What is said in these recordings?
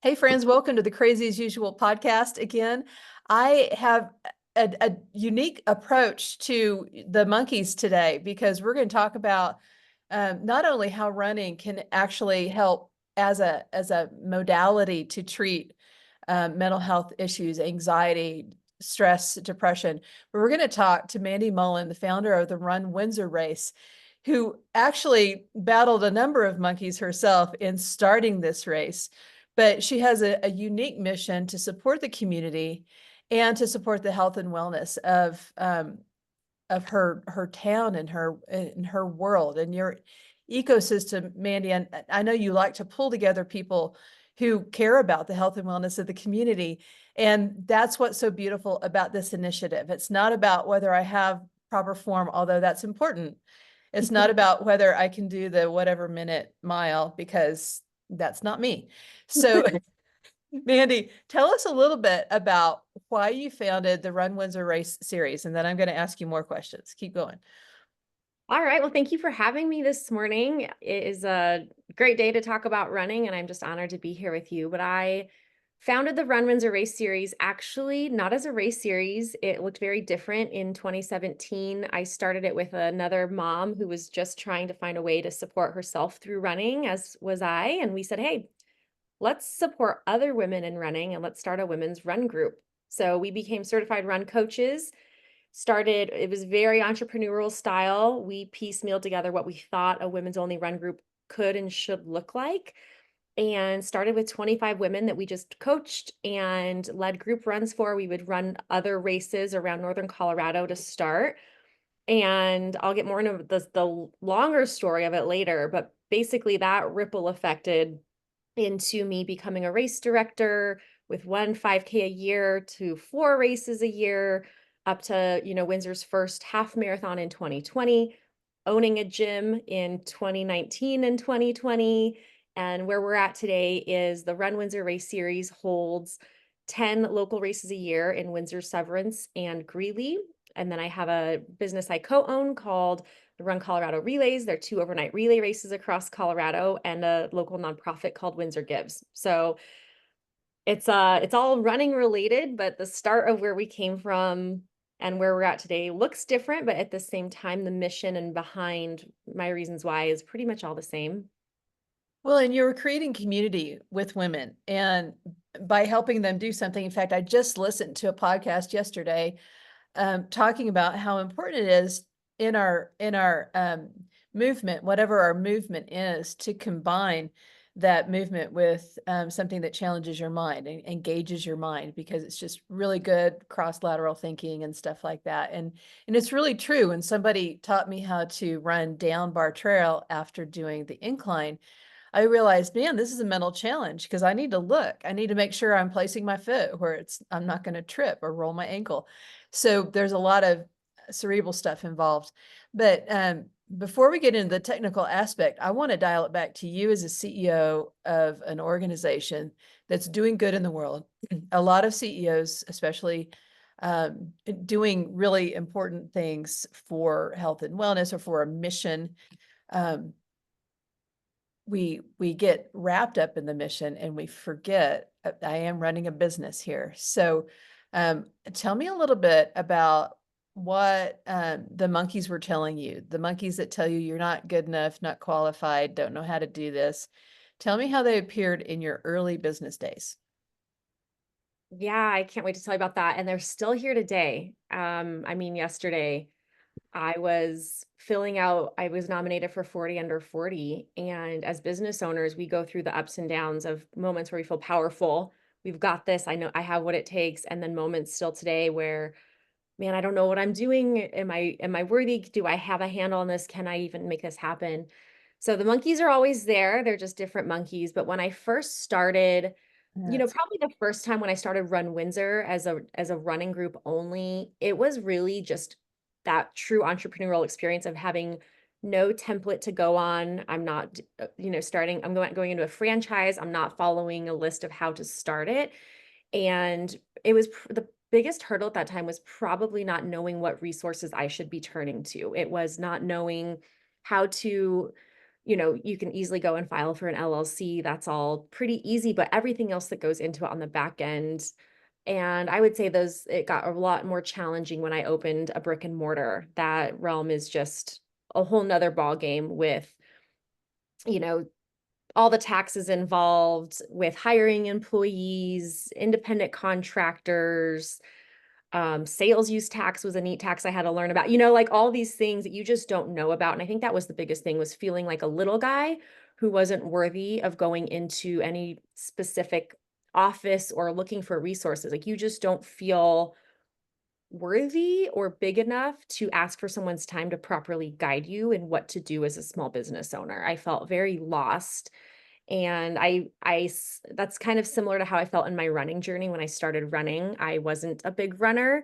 Hey friends, welcome to the Crazy as Usual podcast again. I have a unique approach to the monkeys today because we're going to talk about not only how running can actually help as a modality to treat mental health issues, anxiety, stress, depression, but we're going to talk to Mandy Mullen, the founder of the Run.Windsor race, who actually battled a number of monkeys herself in starting this race. But she has a unique mission to support the community and to support the health and wellness of her town and her world and your ecosystem, Mandy. And I know you like to pull together people who care about the health and wellness of the community. And that's what's so beautiful about this initiative. It's not about whether I have proper form, although that's important. It's not about whether I can do the whatever minute mile, because that's not me. So, Mandy, tell us a little bit about why you founded the Run Windsor Race series, and then I'm going to ask you more questions. Keep going. All right. Well, thank you for having me this morning. It is a great day to talk about running, and I'm just honored to be here with you. But I founded the Run Windsor Race Series actually not as a race series. It looked very different in 2017. I started it with another mom who was just trying to find a way to support herself through running, as was I. And we said, hey, let's support other women in running and let's start a women's run group. So we became certified run coaches. It was very entrepreneurial style. We piecemealed together what we thought a women's only run group could and should look like, and started with 25 women that we just coached and led group runs for. We would run other races around northern Colorado to start. And I'll get more into the longer story of it later, but basically that ripple affected into me becoming a race director with one 5K a year to 4 races a year, up to, Windsor's first half marathon in 2020, owning a gym in 2019 and 2020. And where we're at today is the Run Windsor Race Series holds 10 local races a year in Windsor, Severance, and Greeley. And then I have a business I co-own called the Run Colorado Relays. They're 2 overnight relay races across Colorado, and a local nonprofit called Windsor Gives. So it's all running related, but the start of where we came from and where we're at today looks different, but at the same time, the mission and behind my reasons why is pretty much all the same. Well, and you're creating community with women and by helping them do something. In fact, I just listened to a podcast yesterday talking about how important it is in our movement, whatever our movement is, to combine that movement with something that challenges your mind and engages your mind, because it's just really good cross-lateral thinking and stuff like that. And it's really true. When somebody taught me how to run down bar trail after doing the incline, I realized, man, this is a mental challenge because I need to look. I need to make sure I'm placing my foot where I'm not going to trip or roll my ankle. So there's a lot of cerebral stuff involved. But before we get into the technical aspect, I want to dial it back to you as a CEO of an organization that's doing good in the world. A lot of CEOs, especially doing really important things for health and wellness or for a mission. Um, we get wrapped up in the mission and we forget I am running a business here. So tell me a little bit about what the monkeys were telling you, the monkeys that tell you you're not good enough, not qualified, don't know how to do this. Tell me how they appeared in your early business days. Yeah, I can't wait to tell you about that. And they're still here today. Yesterday I was nominated for 40 under 40. And as business owners, we go through the ups and downs of moments where we feel powerful. We've got this. I know I have what it takes. And then moments still today where, man, I don't know what I'm doing. Am I worthy? Do I have a handle on this? Can I even make this happen? So the monkeys are always there. They're just different monkeys. But when I first started, That's probably the first time when I started Run Windsor as a running group only, it was really just that true entrepreneurial experience of having no template to go on. I'm not, I'm going into a franchise. I'm not following a list of how to start it. And it was the biggest hurdle at that time was probably not knowing what resources I should be turning to. It was not knowing how to you can easily go and file for an LLC. That's all pretty easy, but everything else that goes into it on the back end. And I would say it got a lot more challenging when I opened a brick and mortar. That realm is just a whole nother ball game with, you know, all the taxes involved with hiring employees, independent contractors, sales use tax was a neat tax I had to learn about, like all these things that you just don't know about. And I think that was the biggest thing, was feeling like a little guy who wasn't worthy of going into any specific office or looking for resources. Like you just don't feel worthy or big enough to ask for someone's time to properly guide you in what to do as a small business owner. I felt very lost. And that's kind of similar to how I felt in my running journey. When I started running, I wasn't a big runner.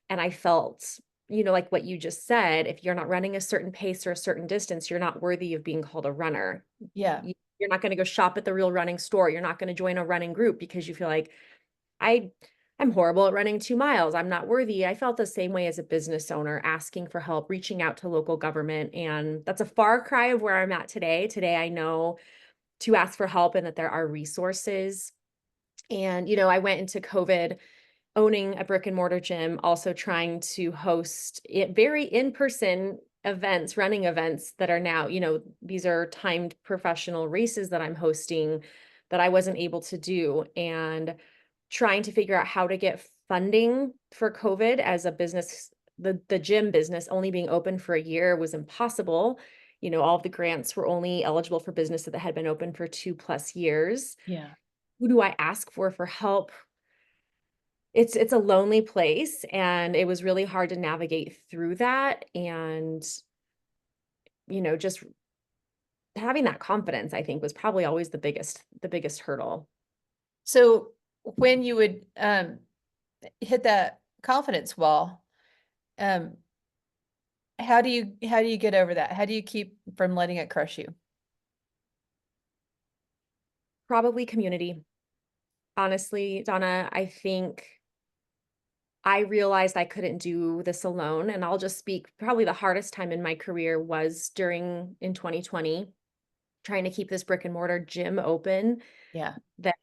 And I felt, like what you just said, if you're not running a certain pace or a certain distance, you're not worthy of being called a runner. Yeah. You're not going to go shop at the real running store. You're not going to join a running group because you feel like I I'm horrible at running 2 miles. I'm not worthy. I felt the same way as a business owner, asking for help, reaching out to local government. And that's a far cry of where I'm at today. Today, I know to ask for help and that there are resources. And, I went into COVID owning a brick and mortar gym, also trying to host very in-person events, running events that are now, these are timed professional races that I'm hosting that I wasn't able to do. And trying to figure out how to get funding for COVID as a business. The gym business only being open for a year was impossible. All of the grants were only eligible for businesses that had been open for 2+ years. Yeah. Who do I ask for help? It's a lonely place, and it was really hard to navigate through that. And, just having that confidence, I think, was probably always the biggest hurdle. So when you would hit that confidence wall, um, how do you get over that? How do you keep from letting it crush you? Probably community. Honestly, Donna, I think I realized I couldn't do this alone. And I'll just speak, probably the hardest time in my career was in 2020, trying to keep this brick and mortar gym open. Yeah. That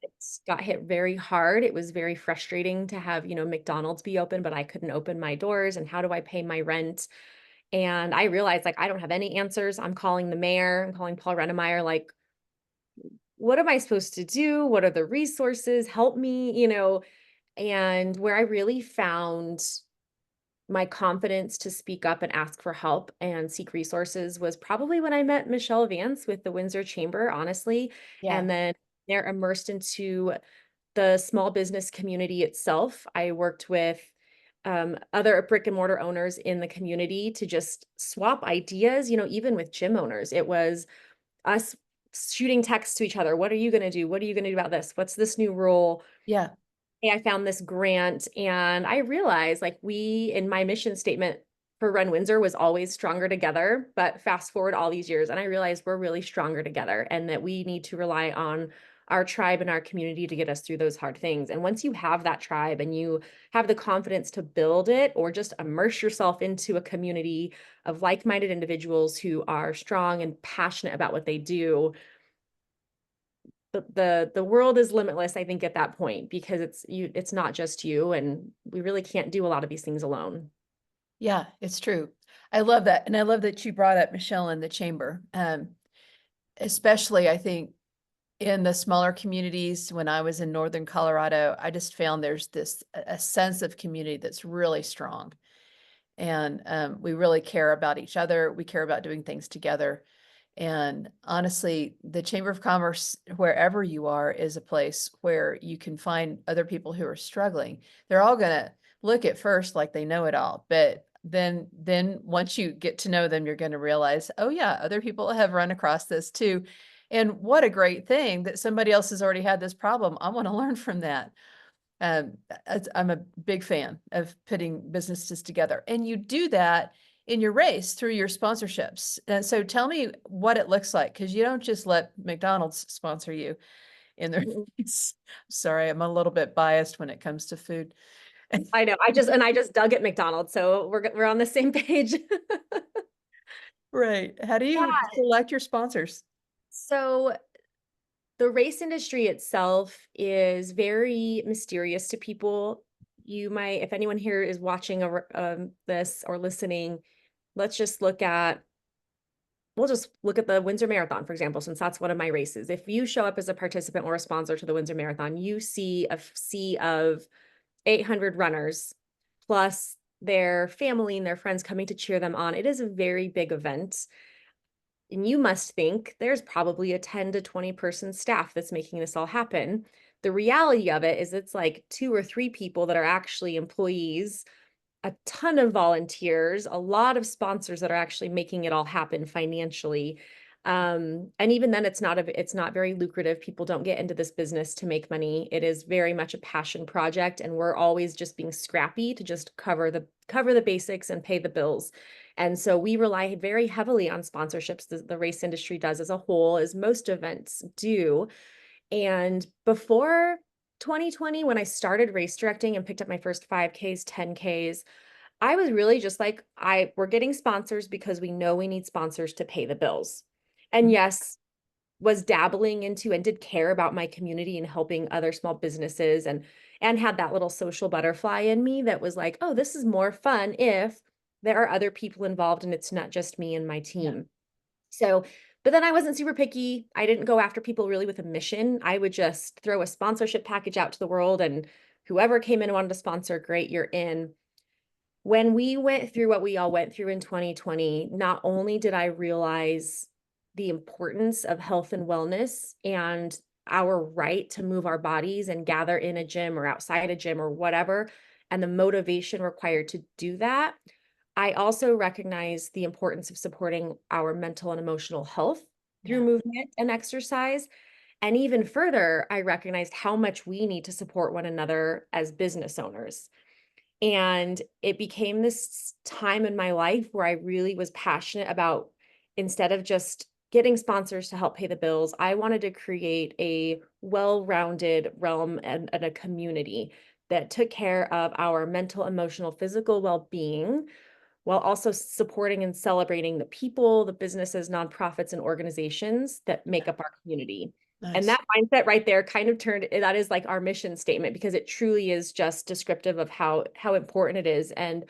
got hit very hard. It was very frustrating to have, McDonald's be open, but I couldn't open my doors. And how do I pay my rent? And I realized, like, I don't have any answers. I'm calling the mayor. I'm calling Paul Rennemeyer, like, what am I supposed to do? What are the resources? Help me, And where I really found my confidence to speak up and ask for help and seek resources was probably when I met Michelle Vance with the Windsor Chamber, honestly. Yeah. And then they're immersed into the small business community itself. I worked with other brick and mortar owners in the community to just swap ideas, even with gym owners. It was us shooting texts to each other. What are you going to do? What are you going to do about this? What's this new rule? Yeah. Hey, I found this grant, and I realized, like, in my mission statement for Run Windsor was always stronger together. But fast forward all these years, and I realized we're really stronger together, and that we need to rely on our tribe and our community to get us through those hard things. And once you have that tribe and you have the confidence to build it, or just immerse yourself into a community of like-minded individuals who are strong and passionate about what they do, the world is limitless, I think, at that point, because it's not just you, and we really can't do a lot of these things alone. Yeah, it's true. I love that. And I love that you brought up Michelle in the chamber. Especially I think in the smaller communities, when I was in Northern Colorado, I just found there's a sense of community that's really strong. And we really care about each other. We care about doing things together. And honestly, the Chamber of Commerce, wherever you are, is a place where you can find other people who are struggling. They're all going to look at first like they know it all, but then once you get to know them, you're going to realize, oh yeah, other people have run across this too. And what a great thing that somebody else has already had this problem. I want to learn from that. I'm a big fan of putting businesses together, and you do that in your race through your sponsorships. And so tell me what it looks like, because you don't just let McDonald's sponsor you in their Mm-mm. race. Sorry, I'm a little bit biased when it comes to food. I know. I just dug at McDonald's, so we're on the same page. Right. How do you Yeah. select your sponsors? So the race industry itself is very mysterious to people. You might, if anyone here is watching this or listening, let's just look at we'll just look at the Windsor Marathon, for example, since that's one of my races. If you show up as a participant or a sponsor to the Windsor Marathon, you see a sea of 800 runners plus their family and their friends coming to cheer them on. It is a very big event. And you must think there's probably a 10 to 20 person staff that's making this all happen. The reality of it is it's like 2 or 3 people that are actually employees, a ton of volunteers, a lot of sponsors that are actually making it all happen financially. And even then it's not very lucrative. People don't get into this business to make money. It is very much a passion project, and we're always just being scrappy to just cover the basics and pay the bills. And so we rely very heavily on sponsorships. The race industry does as a whole, as most events do. And before 2020, when I started race directing and picked up my first 5Ks, 10Ks, I was really just like, we're getting sponsors because we know we need sponsors to pay the bills. And Mhm. yes, was dabbling into and did care about my community and helping other small businesses and had that little social butterfly in me that was like, oh, this is more fun if there are other people involved and it's not just me and my Yeah. team. So, but then I wasn't super picky. I didn't go after people really with a mission. I would just throw a sponsorship package out to the world, and whoever came in and wanted to sponsor, great, you're in. When we went through what we all went through in 2020, not only did I realize the importance of health and wellness and our right to move our bodies and gather in a gym or outside a gym or whatever, and the motivation required to do that, I also recognize the importance of supporting our mental and emotional health through Yeah. movement and exercise. And even further, I recognized how much we need to support one another as business owners. And it became this time in my life where I really was passionate about, instead of just getting sponsors to help pay the bills, I wanted to create a well-rounded realm and a community that took care of our mental, emotional, physical well-being while also supporting and celebrating the people, the businesses, nonprofits, and organizations that make up our community. And Nice. that mindset right there kind of that is like our mission statement, because it truly is just descriptive of how important it is. And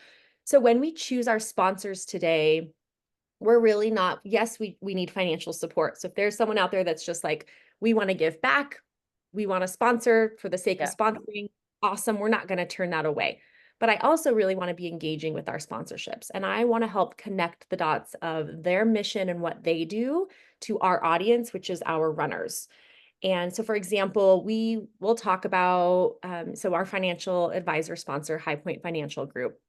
so when we choose our sponsors today, we're really not, yes, we need financial support. So if there's someone out there that's just like, we want to give back, we want to sponsor for the sake of Yeah. sponsoring, awesome, we're not going to turn that away. But I also really want to be engaging with our sponsorships, and I want to help connect the dots of their mission and what they do to our audience, which is our runners. And so, for example, we will talk about, so our financial advisor sponsor, High Point Financial Group,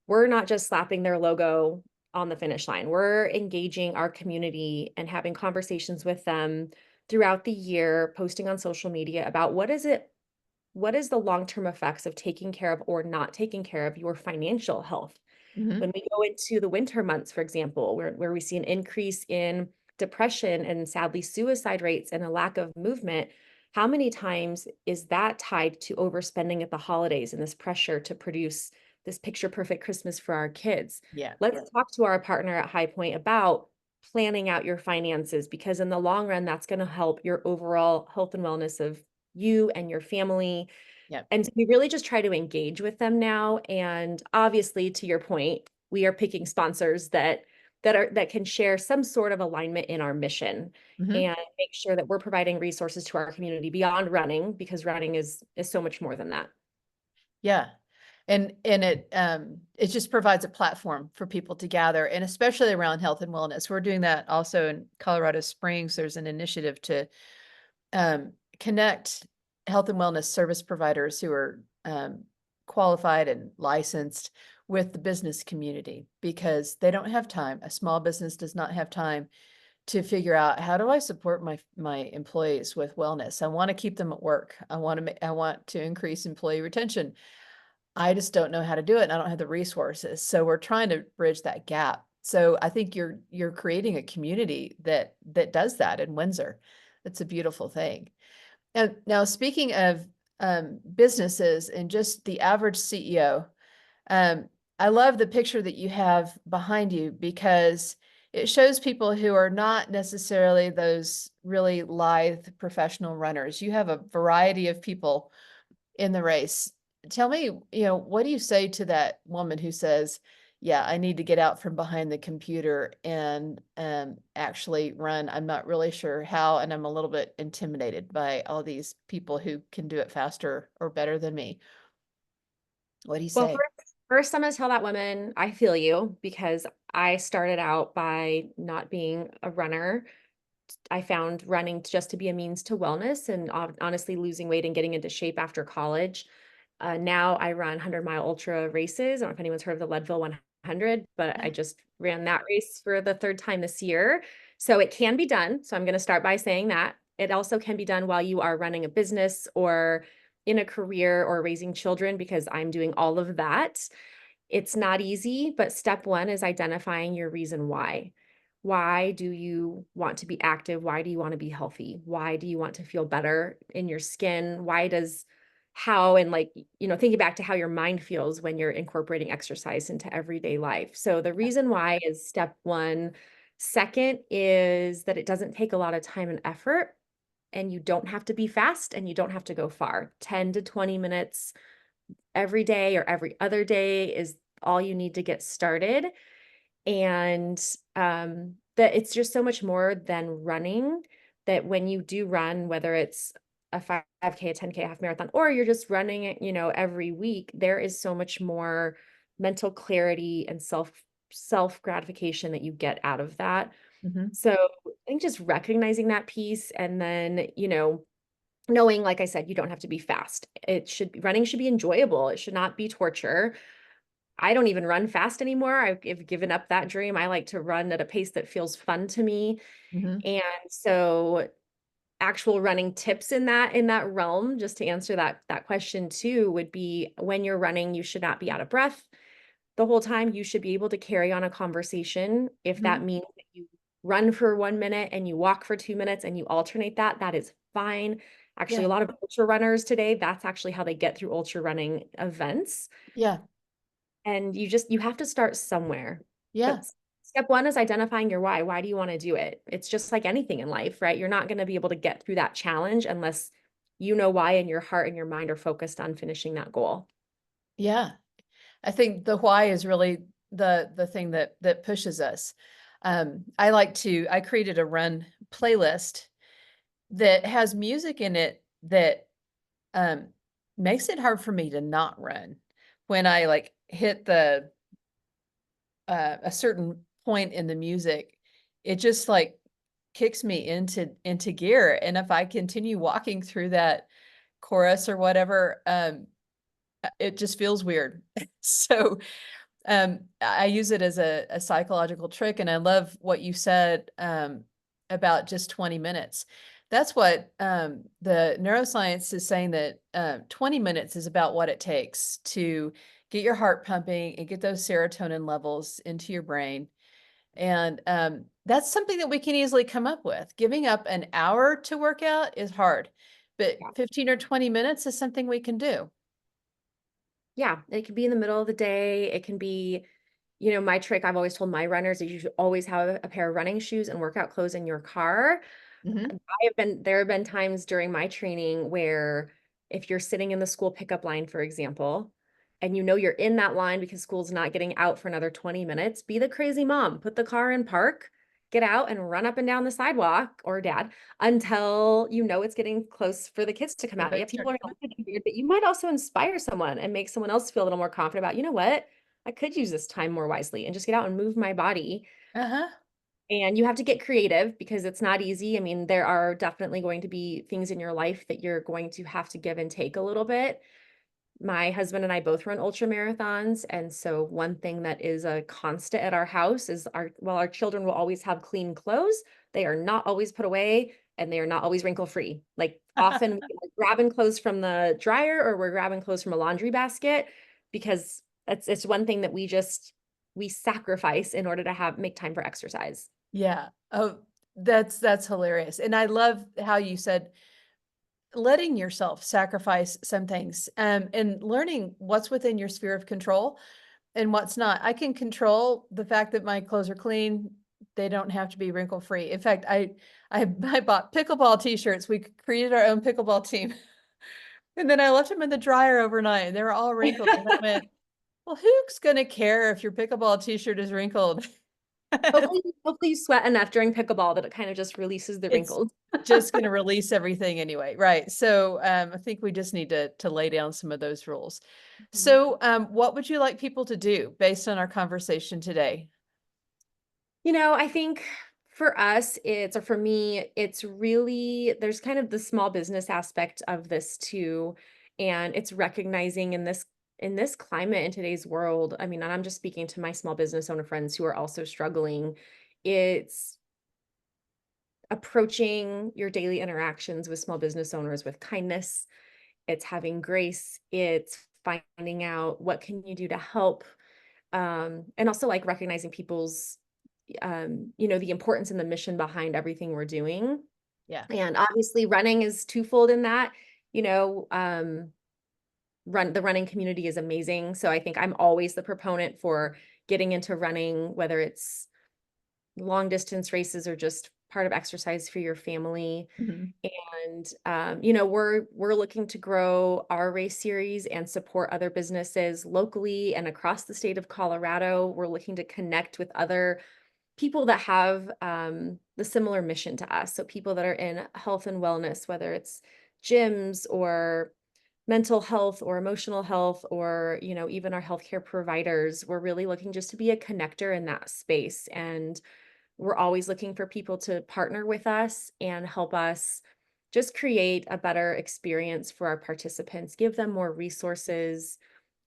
we're not just slapping their logo on the finish line. We're engaging our community and having conversations with them throughout the year, posting on social media about what is the long-term effects of taking care of or not taking care of your financial health. Hmm. When we go into the winter months, for example, where we see an increase in depression and sadly suicide rates and a lack of movement, how many times is that tied to overspending at the holidays and this pressure to produce this picture perfect Christmas for our kids? Yeah. Let's talk to our partner at High Point about planning out your finances, because in the long run, that's going to help your overall health and wellness of you and your family. Yeah. And so we really just try to engage with them now. And obviously, to your point, we are picking sponsors that can share some sort of alignment in our mission Hmm. and make sure that we're providing resources to our community beyond running, because running is so much more than that. Yeah. And it just provides a platform for people to gather, and especially around health and wellness. We're doing that also in Colorado Springs. There's an initiative to connect health and wellness service providers who are qualified and licensed with the business community, because they don't have time. A small business does not have time to figure out, how do I support my employees with wellness? I want to keep them at work. I want to increase employee retention. I just don't know how to do it, and I don't have the resources. So we're trying to bridge that gap. So I think you're creating a community that does that in Windsor. It's a beautiful thing. And now, speaking of businesses and just the average CEO, um, I love the picture that you have behind you, because it shows people who are not necessarily those really lithe professional runners. You have a variety of people in the race. Tell me, what do you say to that woman who says, yeah, I need to get out from behind the computer and actually run. I'm not really sure how, and I'm a little bit intimidated by all these people who can do it faster or better than me. What do you Well, say? first I'm gonna tell that woman I feel you because I started out by not being a runner. I found running just to be a means to wellness and honestly losing weight and getting into shape after college. Now I run 100-mile ultra races. I don't know if anyone's heard of the Leadville 100, but I Yeah. just ran that race for the third time this year. So it can be done. So I'm going to start by saying that. It also can be done while you are running a business or in a career or raising children, because I'm doing all of that. It's not easy, but step one is identifying your reason why. Why do you want to be active? Why do you want to be healthy? Why do you want to feel better in your skin? Why does how and like, thinking back to how your mind feels when you're incorporating exercise into everyday life. So the reason why is step one. Second is that it doesn't take a lot of time and effort, and you don't have to be fast and you don't have to go far. 10 to 20 minutes every day or every other day is all you need to get started. And that it's just so much more than running, that when you do run, whether it's a 5K, a 10K, a half marathon, or you're just running it, every week, there is so much more mental clarity and self gratification that you get out of that. Hmm. So I think just recognizing that piece, and then, knowing, like I said, you don't have to be fast. Running should be enjoyable. It should not be torture. I don't even run fast anymore. I've given up that dream. I like to run at a pace that feels fun to me. Hmm. And so actual running tips in that realm, just to answer that question too, would be when you're running, you should not be out of breath the whole time. You should be able to carry on a conversation. If that Hmm. means that you run for 1 minute and you walk for 2 minutes and you alternate that is fine. Actually, a Yeah. lot of ultra runners today, that's actually how they get through ultra running events. Yeah. And you have to start somewhere. Yeah. But step one is identifying your why. Why do you want to do it? It's just like anything in life, right? You're not going to be able to get through that challenge unless you know why, and your heart and your mind are focused on finishing that goal. Yeah. I think the why is really the thing that pushes us. I created a run playlist that has music in it that um makes it hard for me to not run. When I like hit the a certain point in the music, it just like kicks me into gear. And if I continue walking through that chorus or whatever, it just feels weird. So I use it as a psychological trick, and I love what you said about just 20 minutes. That's what the neuroscience is saying, that 20 minutes is about what it takes to get your heart pumping and get those serotonin levels into your brain. And that's something that we can easily come up with. Giving up an hour to work out is hard, but Yeah. 15 or 20 minutes is something we can do. Yeah. It can be in the middle of the day. It can be, my trick I've always told my runners is you should always have a pair of running shoes and workout clothes in your car. Hmm. There have been times during my training where if you're sitting in the school pickup line, for example, and you're in that line because school's not getting out for another 20 minutes, be the crazy mom, put the car in park, get out and run up and down the sidewalk, or dad, until it's getting close for the kids to come out. Yeah, people are going to look at you weird, but you might also inspire someone and make someone else feel a little more confident about, what? I could use this time more wisely and just get out and move my body. Uh-huh. And you have to get creative because it's not easy. I mean, there are definitely going to be things in your life that you're going to have to give and take a little bit. My husband and I both run ultra marathons. And so one thing that is a constant at our house is our children will always have clean clothes. They are not always put away, and they are not always wrinkle free. Like often we're grabbing clothes from the dryer or we're grabbing clothes from a laundry basket, because it's one thing that we sacrifice in order to make time for exercise. Yeah. Oh, that's hilarious. And I love how you said letting yourself sacrifice some things, and learning what's within your sphere of control and what's not. I can control the fact that my clothes are clean. they don't have to be wrinkle free. In fact, I bought pickleball t-shirts. We created our own pickleball team. And then I left them in the dryer overnight and they were all wrinkled. And I went, well, who's gonna care if your pickleball t-shirt is wrinkled? Hopefully you sweat enough during pickleball that it kind of just releases the It's wrinkles. just gonna release everything anyway, right? So I think we just need to lay down some of those rules. Mhm. So what would you like people to do based on our conversation today? I think for us, or for me, it's really, there's kind of the small business aspect of this too. And it's recognizing in this climate in today's world, I mean, and I'm just speaking to my small business owner friends who are also struggling. It's approaching your daily interactions with small business owners with kindness. It's having grace. It's finding out what can you do to help. And also like recognizing people's the importance and the mission behind everything we're doing. Yeah. And obviously running is twofold in that, you know, the running community is amazing. So I think I'm always the proponent for getting into running, whether it's long distance races or just part of exercise for your family. Mhm. And we're looking to grow our race series and support other businesses locally and across the state of Colorado. We're looking to connect with other people that have the similar mission to us. So people that are in health and wellness, whether it's gyms or mental health or emotional health or even our healthcare providers. We're really looking just to be a connector in that space. And we're always looking for people to partner with us and help us just create a better experience for our participants, give them more resources.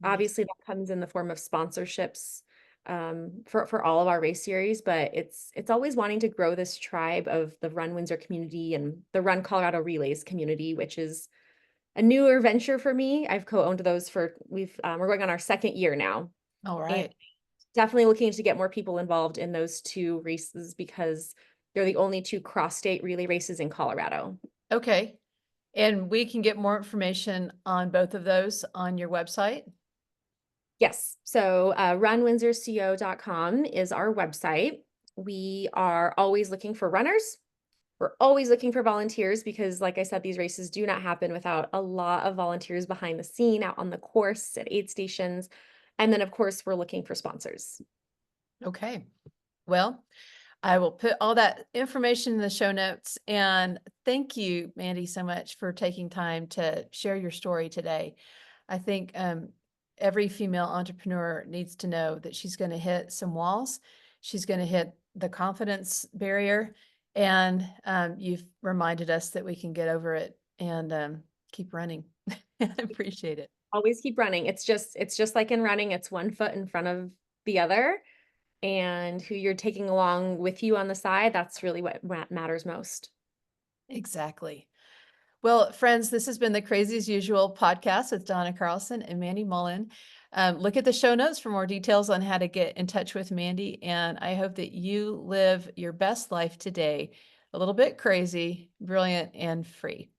Nice. Obviously, that comes in the form of sponsorships for all of our race series, but it's always wanting to grow this tribe of the Run Windsor community and the Run Colorado Relays community, which is a newer venture for me. I've co-owned those we're going on our second year now, All and right. definitely looking to get more people involved in those two races because they're the only two cross-state relay races in Colorado. Okay. And we can get more information on both of those on your website. Yes. So runwindsorco.com is our website. We are always looking for runners. We're always looking for volunteers because, like I said, these races do not happen without a lot of volunteers behind the scene, out on the course, at aid stations. And then, of course, we're looking for sponsors. Okay. Well, I will put all that information in the show notes. And thank you, Mandy, so much for taking time to share your story today. I think every female entrepreneur needs to know that she's going to hit some walls. She's going to hit the confidence barrier. And you've reminded us that we can get over it and keep running. I appreciate it. Always keep running. It's just like in running, it's one foot in front of the other. And who you're taking along with you on the side, that's really what matters most. Exactly. Well, friends, this has been the Crazy as Usual podcast with Donna Carlson and Mandy Mullen. Look at the show notes for more details on how to get in touch with Mandy. And I hope that you live your best life today, a little bit crazy, brilliant, and free.